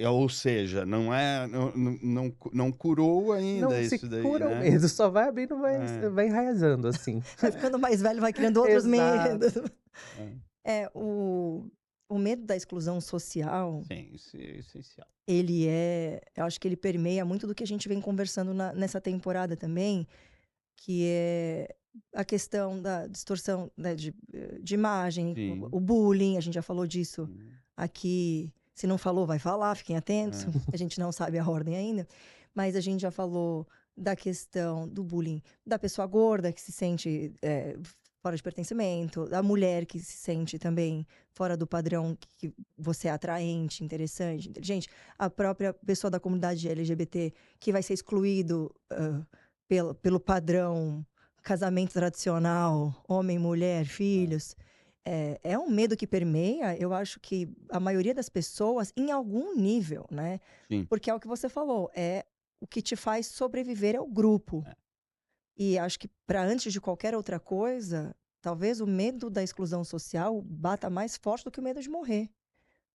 Ou seja, não curou ainda Não se isso daí, cura o né? medo, só vai abrindo, vai enraizando, assim. Vai ficando mais velho, vai criando outros Exato. medos. O medo da exclusão social, Sim, isso é essencial. eu acho que ele permeia muito do que a gente vem conversando nessa temporada também, que é a questão da distorção, né, de imagem, Sim. o bullying, a gente já falou disso aqui. Se não falou, vai falar, fiquem atentos. A gente não sabe a ordem ainda. Mas a gente já falou da questão do bullying da pessoa gorda que se sente fora de pertencimento, da mulher que se sente também fora do padrão, que você é atraente, interessante, inteligente, a própria pessoa da comunidade LGBT que vai ser excluído pelo padrão casamento tradicional, homem, mulher, filhos. É um medo que permeia, eu acho que a maioria das pessoas, em algum nível, né? Sim. Porque é o que você falou, o que te faz sobreviver é o grupo. E acho que, para antes de qualquer outra coisa, talvez o medo da exclusão social bata mais forte do que o medo de morrer.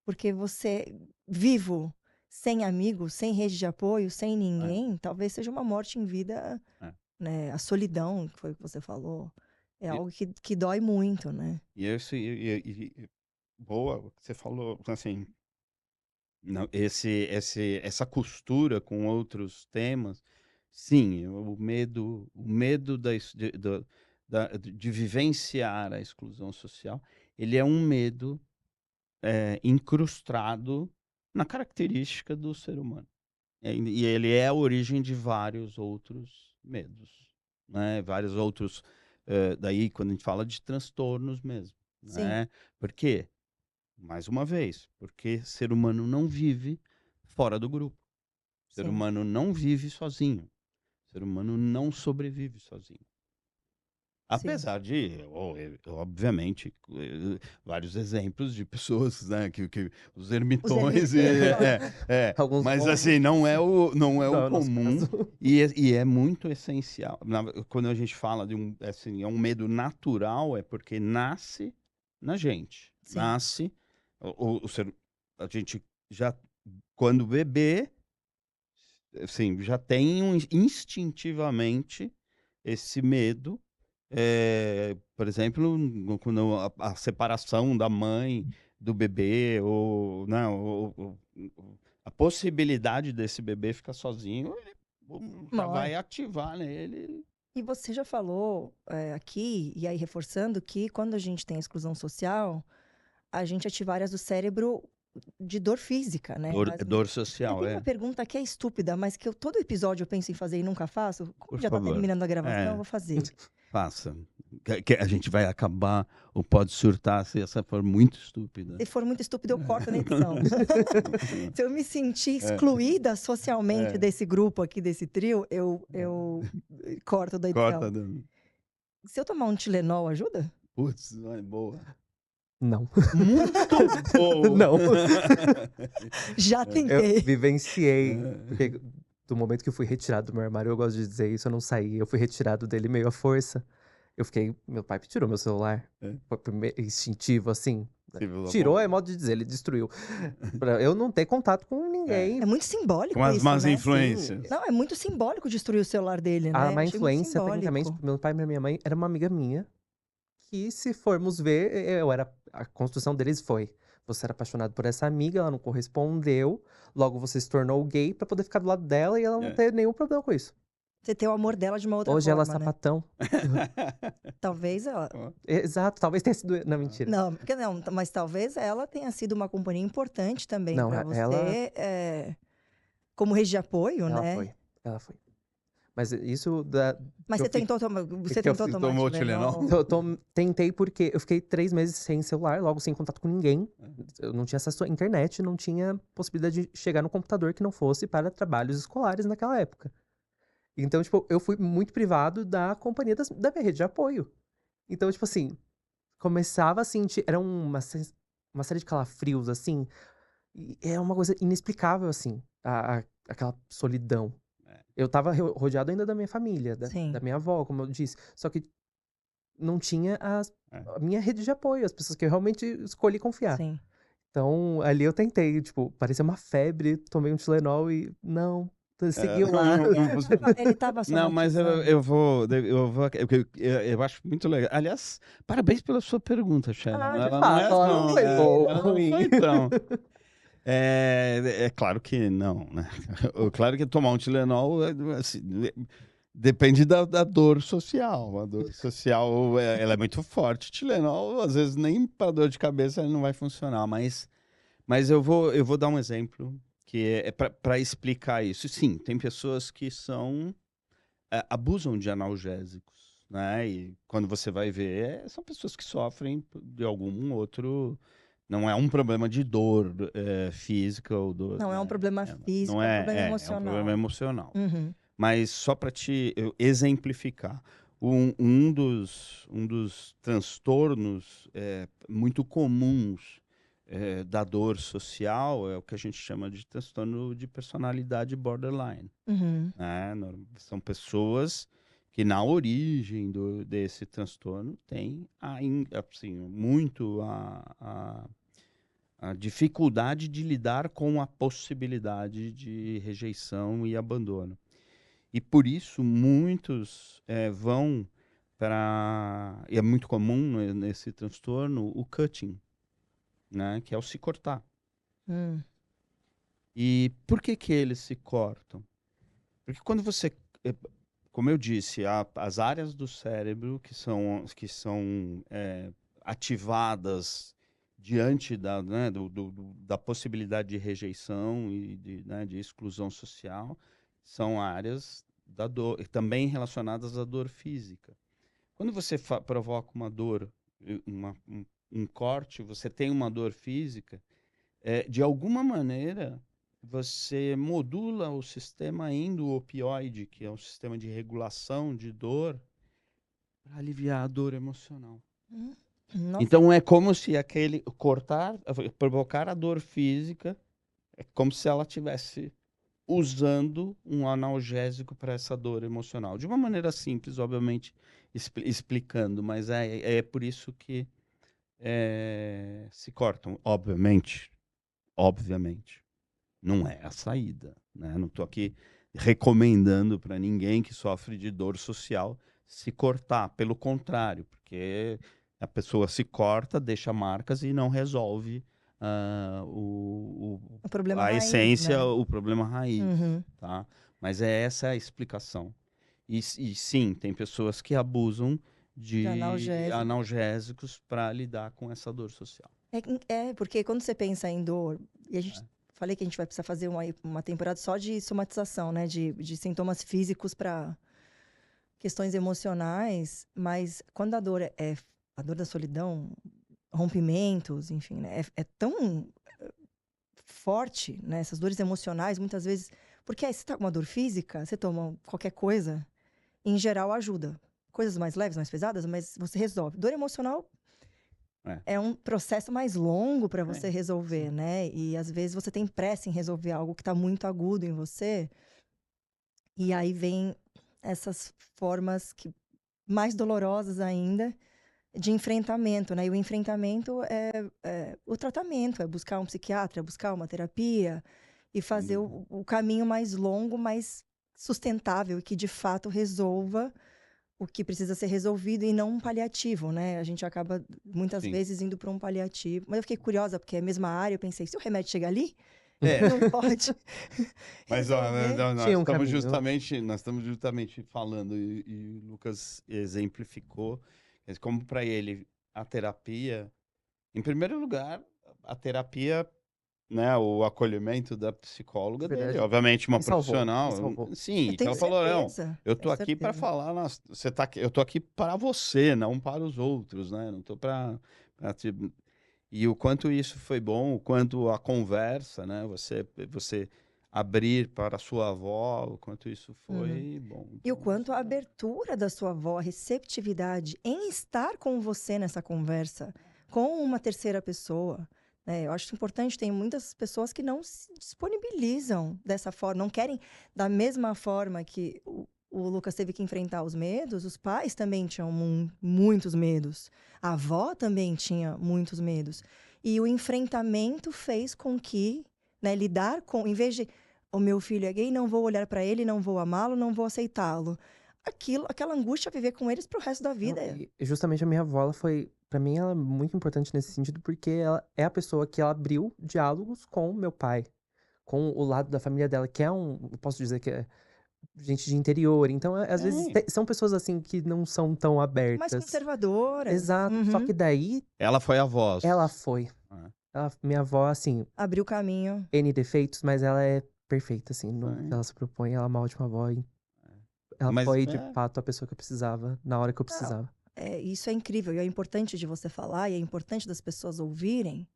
Porque você, vivo, sem amigos, sem rede de apoio, sem ninguém, talvez seja uma morte em vida, né? A solidão, que foi o que você falou, é algo que dói muito, né? Boa, o que você falou, assim, não, essa costura com outros temas, sim, o medo de vivenciar a exclusão social, ele é um medo incrustado na característica do ser humano. E ele é a origem de vários outros medos, né? Vários outros, daí quando a gente fala de transtornos mesmo, né? Por quê? Mais uma vez, porque ser humano não vive fora do grupo. Ser humano não vive sozinho. ser humano não sobrevive sozinho. Apesar de, obviamente, vários exemplos de pessoas, né, que os ermitões, Alguns mas bons. assim, não é o Não é o nosso comum, caso. e é muito essencial. Quando a gente fala de assim, é um medo natural, é porque nasce na gente. Sim. Nasce, a gente já, quando bebê, assim, já tem instintivamente esse medo. Por exemplo, quando a separação da mãe do bebê, ou, né, a possibilidade desse bebê ficar sozinho, ele já vai ativar nele. E você já falou aqui, e aí reforçando, que quando a gente tem exclusão social, a gente ativa áreas do cérebro de dor física, né? Dor Eu social, tenho uma pergunta que é estúpida, mas que todo episódio eu penso em fazer e nunca faço. Como Por já tá favor. terminando a gravação, eu vou fazer. Faça. Que a gente vai acabar, ou pode surtar se essa for muito estúpida. Se for muito estúpido, eu corto na edição. Se eu me sentir excluída socialmente desse grupo aqui, desse trio, eu corto da edição. Corta. Se eu tomar um Tilenol, ajuda? Putz, não é boa. Não. Muito boa. Não. Já Eu tentei. vivenciei. Porque do momento que eu fui retirado do meu armário, eu gosto de dizer isso, eu não saí. Eu fui retirado dele meio à força. Eu fiquei. Meu pai tirou meu celular. Foi instintivo, assim. Tirou é modo de dizer, ele destruiu. Pra eu não ter contato com ninguém. É muito simbólico Com as isso, más né? influências. Não, é muito simbólico destruir o celular dele, né? A má Achei muito influência, simbólico. tecnicamente, pro meu pai e pra minha mãe, era uma amiga minha. Que, se formos ver, a construção deles foi: você era apaixonado por essa amiga, ela não correspondeu, logo você se tornou gay pra poder ficar do lado dela e ela não ter nenhum problema com isso. Você tem o amor dela de uma outra Hoje ela é forma, né? sapatão. Talvez ela... Exato, talvez tenha sido. Não, mentira. Não, mas talvez ela tenha sido uma companhia importante também Não, pra você, ela- como rede de apoio, Ela né? foi. Ela foi. Mas isso Mas que você eu fiquei- tentou tomar, você que eu tentou fiz- tomar tomou Tilenol? Tentei porque eu fiquei 3 meses sem celular, logo sem contato com ninguém. Eu não tinha acesso à internet, não tinha possibilidade de chegar no computador que não fosse para trabalhos escolares naquela época. Então, tipo, eu fui muito privado da companhia da minha rede de apoio. Então, tipo assim, começava a sentir. Era uma série de calafrios, assim. E é uma coisa inexplicável, assim, aquela solidão. Eu tava rodeado ainda da minha família, Sim. da minha avó, como eu disse. Só que não tinha a minha rede de apoio, as pessoas que eu realmente escolhi confiar. Sim. Então, ali eu tentei, tipo, parecia uma febre, tomei um Tilenol e não, seguiu lá. Ele tava Não, mas eu acho muito legal. Aliás, parabéns pela sua pergunta, Shannon. Ah, de Ela fato, ela não foi boa, ela não ruim. foi tão. É claro que não, né? Claro que tomar um Tilenol, assim, depende da dor social. A dor social, ela é muito forte. Tilenol, às vezes, nem para dor de cabeça ele não vai funcionar. Mas eu vou dar um exemplo que é para explicar isso. Sim, tem pessoas que abusam de analgésicos, né? E quando você vai ver, são pessoas que sofrem de algum outro... Não é um problema de dor física ou dor... Não é um problema físico, não é um problema É um emocional. problema emocional. Uhum. Mas só para te exemplificar, um dos transtornos muito comuns da dor social é o que a gente chama de transtorno de personalidade borderline. Uhum. Né? São pessoas que, na origem desse transtorno, têm assim, muito a dificuldade de lidar com a possibilidade de rejeição e abandono. E por isso muitos vão para... E é muito comum nesse transtorno o cutting, né? Que é o se cortar. E por que eles se cortam? Porque quando você... Como eu disse, as áreas do cérebro que são ativadas diante da possibilidade de rejeição e de exclusão social são áreas da dor, também relacionadas à dor física. Quando você provoca uma dor, um corte, você tem uma dor física, de alguma maneira você modula o sistema endo-opioide, que é um sistema de regulação de dor, para aliviar a dor emocional. Nossa, Então é como se aquele provocar a dor física, é como se ela tivesse usando um analgésico para essa dor emocional. De uma maneira simples, obviamente, explicando, mas é por isso que se cortam, obviamente. Não é a saída, né? Não estou aqui recomendando para ninguém que sofre de dor social se cortar, pelo contrário, porque a pessoa se corta, deixa marcas e não resolve o problema a raiz, essência, né? o problema raiz, Uhum. tá? Mas é essa a explicação. E sim, tem pessoas que abusam De de analgésico. analgésicos para lidar com essa dor social. Porque quando você pensa em dor, e a gente falei que a gente vai precisar fazer uma temporada só de somatização, né? De sintomas físicos para questões emocionais, mas quando a dor é a dor da solidão, rompimentos, enfim, né? É tão forte, né? Essas dores emocionais, muitas vezes. Porque aí você tá com uma dor física, você toma qualquer coisa, em geral ajuda. Coisas mais leves, mais pesadas, mas você resolve. Dor emocional é um processo mais longo para você resolver, né? E às vezes você tem pressa em resolver algo que está muito agudo em você. E aí vem essas formas mais dolorosas ainda de enfrentamento, né? E o enfrentamento é o tratamento, é buscar um psiquiatra, é buscar uma terapia e fazer o caminho mais longo, mais sustentável e que de fato resolva o que precisa ser resolvido e não um paliativo, né? A gente acaba muitas vezes indo para um paliativo. Mas eu fiquei curiosa porque é a mesma área, eu pensei, se o remédio chegar ali, não pode. Mas ó, nós Tinha um estamos caminho. justamente falando e o Lucas exemplificou como para ele a terapia, em primeiro lugar, a terapia, né, o acolhimento da psicóloga De dele, verdade, obviamente uma me salvou, me profissional, salvou. Eu sim, que tenho ela falou, não, certeza. eu tô Tenho aqui para certeza. falar, eu tô aqui para você, não para os outros, né? Não tô para te... E o quanto isso foi bom, o quanto a conversa, né? Você abrir para a sua avó, o quanto isso foi bom. E o Então, quanto a abertura da sua avó, a receptividade em estar com você nessa conversa, com uma terceira pessoa. Né? Eu acho importante, tem muitas pessoas que não se disponibilizam dessa forma, não querem, da mesma forma que o Lucas teve que enfrentar os medos, os pais também tinham muitos medos. A avó também tinha muitos medos. E o enfrentamento fez com que, né, lidar com, em vez de o meu filho é gay, não vou olhar para ele, não vou amá-lo, não vou aceitá-lo. Aquela angústia viver com eles pro resto da Não, vida. e justamente a minha avó, ela foi, pra mim, ela é muito importante nesse sentido, porque ela é a pessoa que ela abriu diálogos com o meu pai, com o lado da família dela, que é eu posso dizer que é gente de interior. Então, às vezes, são pessoas assim que não são tão Mais abertas. conservadoras. Exato. Só que daí, ela foi a voz. ela foi. Minha avó, assim, Abriu o caminho. N defeitos, mas ela é perfeita, assim, no que Sim. ela se propõe. Ela é uma ótima avó. E ela Mas foi, de fato, a pessoa que eu precisava, na hora que eu Não, precisava. isso é incrível. E é importante de você falar, e é importante das pessoas ouvirem,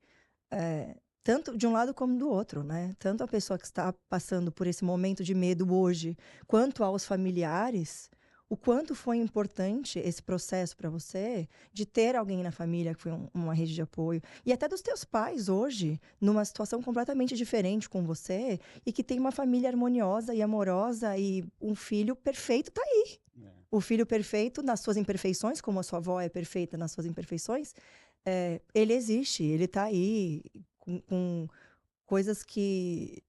tanto de um lado como do outro, né? Tanto a pessoa que está passando por esse momento de medo hoje, quanto aos familiares, o quanto foi importante esse processo para você de ter alguém na família que foi uma rede de apoio. E até dos teus pais hoje, numa situação completamente diferente com você, e que tem uma família harmoniosa e amorosa, e um filho perfeito tá aí. O filho perfeito nas suas imperfeições, como a sua avó é perfeita nas suas imperfeições, ele existe, ele tá aí com coisas que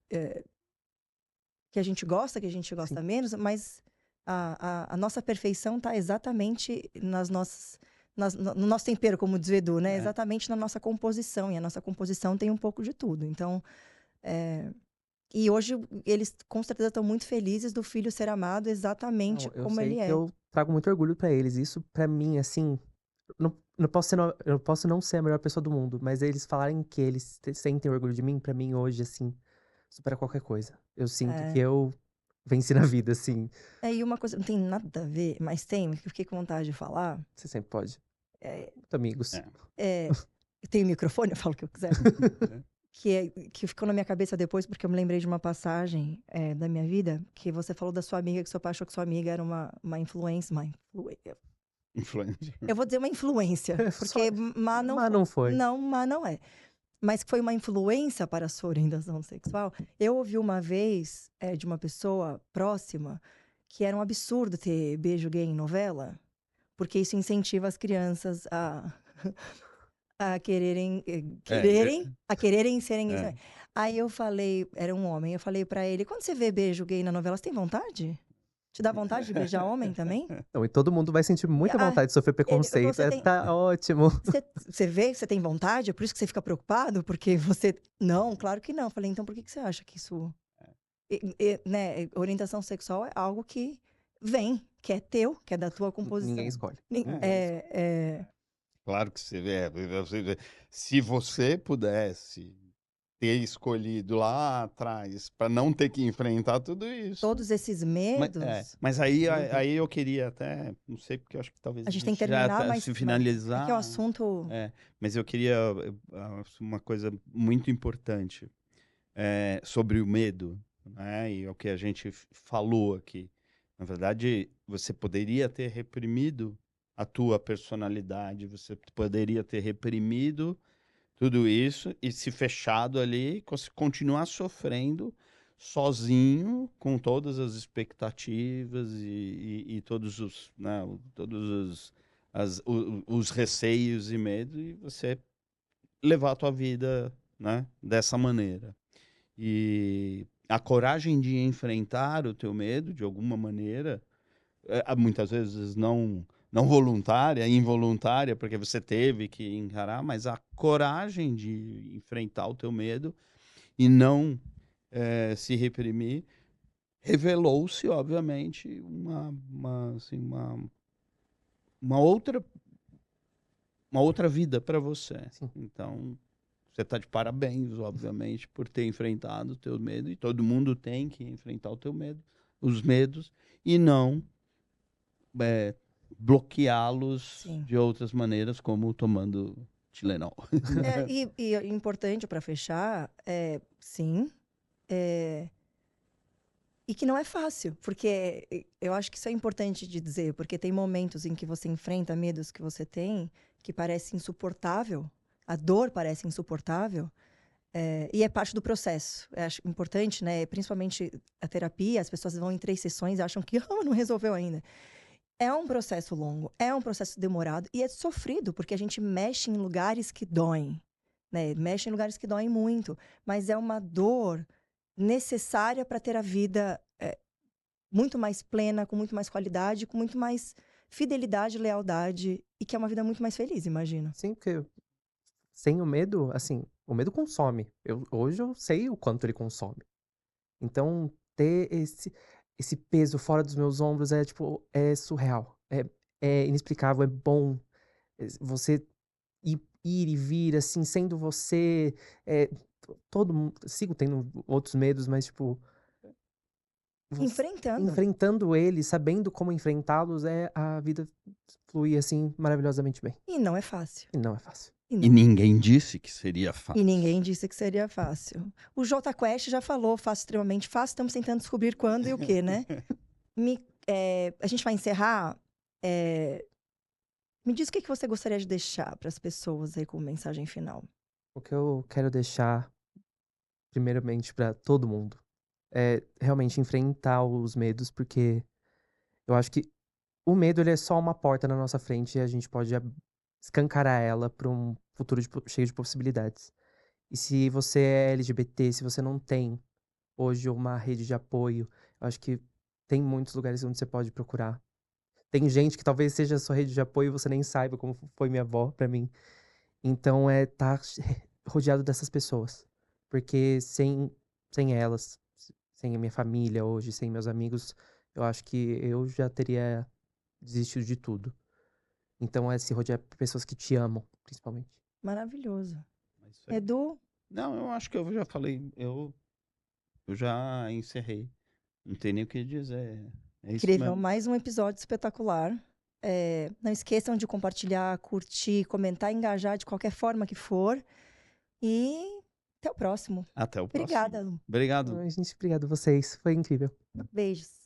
a gente gosta, que a gente gosta Sim. menos, mas a nossa perfeição está exatamente no nosso tempero, como diz o Edu, né? Exatamente na nossa composição. E a nossa composição tem um pouco de tudo. Então, e hoje eles com certeza estão muito felizes do filho ser amado exatamente Eu como sei ele que é. eu trago muito orgulho pra eles. Isso, pra mim, assim, eu posso não ser a melhor pessoa do mundo, mas eles falarem que eles sentem orgulho de mim, pra mim, hoje, assim, supera qualquer coisa. Eu sinto que eu venci na vida, assim. E uma coisa, não tem nada a ver, mas tem, que eu fiquei com vontade de falar. Você sempre pode. Muito amigos. Tem o microfone, eu falo o que eu quiser. que ficou na minha cabeça depois, porque eu me lembrei de uma passagem da minha vida, que você falou da sua amiga, que seu pai achou que sua amiga era uma influência. Influência. Eu vou dizer uma influência, porque má não Mas foi. não foi. Não, má não é. Mas que foi uma influência para a sua orientação sexual. Eu ouvi uma vez de uma pessoa próxima que era um absurdo ter beijo gay em novela, porque isso incentiva as crianças a quererem serem gays. É. Aí eu falei, era um homem, eu falei pra ele, quando você vê beijo gay na novela, você tem vontade? Te dá vontade de beijar homem também? Não, e todo mundo vai sentir muita Ah, vontade de sofrer preconceito. você tem- Tá ótimo. Você vê que você tem vontade? É por isso que você fica preocupado? Porque você... Não, claro que não. Eu falei, então por que você acha que isso... né, orientação sexual é algo que vem, que é teu, que é da tua composição. Ninguém escolhe. Claro que você vê. Se você pudesse ter escolhido lá atrás para não ter que enfrentar tudo isso. Todos esses medos... Mas aí eu queria até, não sei, porque eu acho que talvez A gente tem que já terminar, tá mas... se finalizar. É que o assunto... Mas eu queria uma coisa muito importante sobre o medo, né? E é o que a gente falou aqui. Na verdade, você poderia ter reprimido a tua personalidade, você poderia ter reprimido tudo isso e se fechado ali, continuar sofrendo sozinho, com todas as expectativas e todos os, né, os receios e medos, e você levar a tua vida, né, dessa maneira. E a coragem de enfrentar o teu medo, de alguma maneira, muitas vezes não voluntária, involuntária, porque você teve que encarar, mas a coragem de enfrentar o teu medo e não se reprimir, revelou-se, obviamente, uma outra vida para você. Sim. Então, você está de parabéns, obviamente, por ter enfrentado o teu medo, e todo mundo tem que enfrentar o teu medo, os medos, e não bloqueá-los Sim. de outras maneiras, como tomando Tilenol. E importante para fechar, sim, e que não é fácil, porque eu acho que isso é importante de dizer, porque tem momentos em que você enfrenta medos que você tem que parece insuportável, a dor parece insuportável, e é parte do processo. Eu acho importante, né? Principalmente a terapia, as pessoas vão em 3 sessões e acham que não resolveu ainda. É um processo longo, é um processo demorado e é sofrido, porque a gente mexe em lugares que doem, né? Mexe em lugares que doem muito, mas é uma dor necessária para ter a vida muito mais plena, com muito mais qualidade, com muito mais fidelidade, lealdade, e que é uma vida muito mais feliz, imagina. Sim, porque sem o medo, assim, o medo consome. Hoje eu sei o quanto ele consome. Então, ter esse peso fora dos meus ombros é surreal. É inexplicável, é bom. Você ir e vir, assim, sendo você. Todo mundo. Sigo tendo outros medos, mas, tipo. Enfrentando eles, sabendo como enfrentá-los, a vida flui, assim, maravilhosamente bem. E não é fácil. E não é fácil. E ninguém disse que seria fácil. E ninguém disse que seria fácil. O Jota Quest já falou, fácil, extremamente fácil. Estamos tentando descobrir quando e o que, né? A gente vai encerrar. Me diz o que você gostaria de deixar para as pessoas aí como mensagem final. O que eu quero deixar, primeiramente, para todo mundo, é realmente enfrentar os medos, porque eu acho que o medo ele é só uma porta na nossa frente e a gente pode escancarar ela para um futuro cheio de possibilidades. E se você é LGBT, se você não tem hoje uma rede de apoio, eu acho que tem muitos lugares onde você pode procurar. Tem gente que talvez seja a sua rede de apoio e você nem saiba, como foi minha avó para mim. Então tá rodeado dessas pessoas. Porque sem elas, sem a minha família hoje, sem meus amigos, eu acho que eu já teria desistido de tudo. Então se rodear de pessoas que te amam, principalmente. Maravilhoso. Edu? Não, eu acho que eu já falei, eu já encerrei. Não tem nem o que dizer. É isso Incrível, mesmo. mais um episódio espetacular. Não esqueçam de compartilhar, curtir, comentar, engajar de qualquer forma que for. E Até o próximo. Até o próximo. Obrigada, Lu. Obrigado. Ai, gente, obrigado a vocês. Foi incrível. Beijos.